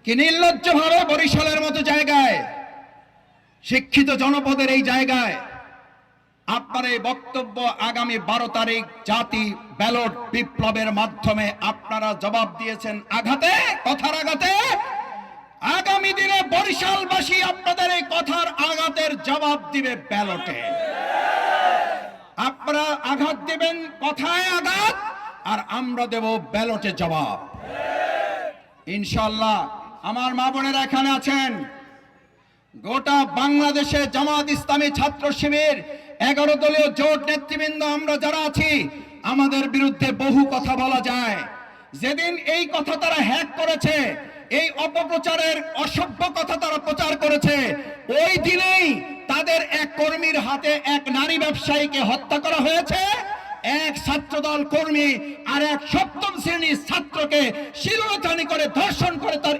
কি নির্লজ্জভাবে বরিশালের মতো জায়গায়, শিক্ষিত জনপদের এই জায়গায় আপনার এই বক্তব্য আগামী 12 তারিখ জাতি ব্যালট বিপ্লবের মাধ্যমে আপনারা জবাব দিয়েছেন আঘাতে, কথার আঘাতে। আগামী দিনে বরিশালবাসী আপনাদের এই কথার আঘাতের জবাব দিবে ব্যালটে। আপনারা আঘাত দেবেন কথায় আঘাত, আর আমরা দেব ব্যালটে জবাব ইনশাআল্লাহ। আমার মা বোনেরা এখানে আছেন, গোটা বাংলাদেশে জামাত ইসলামী ছাত্র শিবির 11 দলীয় জোট নেতৃবৃন্দ আমরা যারা আছি, আমাদের বিরুদ্ধে বহু কথা বলা যায়। যেদিন এই কথা তারা হ্যাক করেছে, এই অপপ্রচারের অসভ্য কথা তারা প্রচার করেছে, ওই দিনেই তাদের এক কর্মীর হাতে এক নারী ব্যবসায়ীকে হত্যা করা হয়েছে, এক ছাত্রদল কর্মী আর এক 7ম শ্রেণীর ছাত্রকে শিরোধানি করে ধর্ষণ করে তার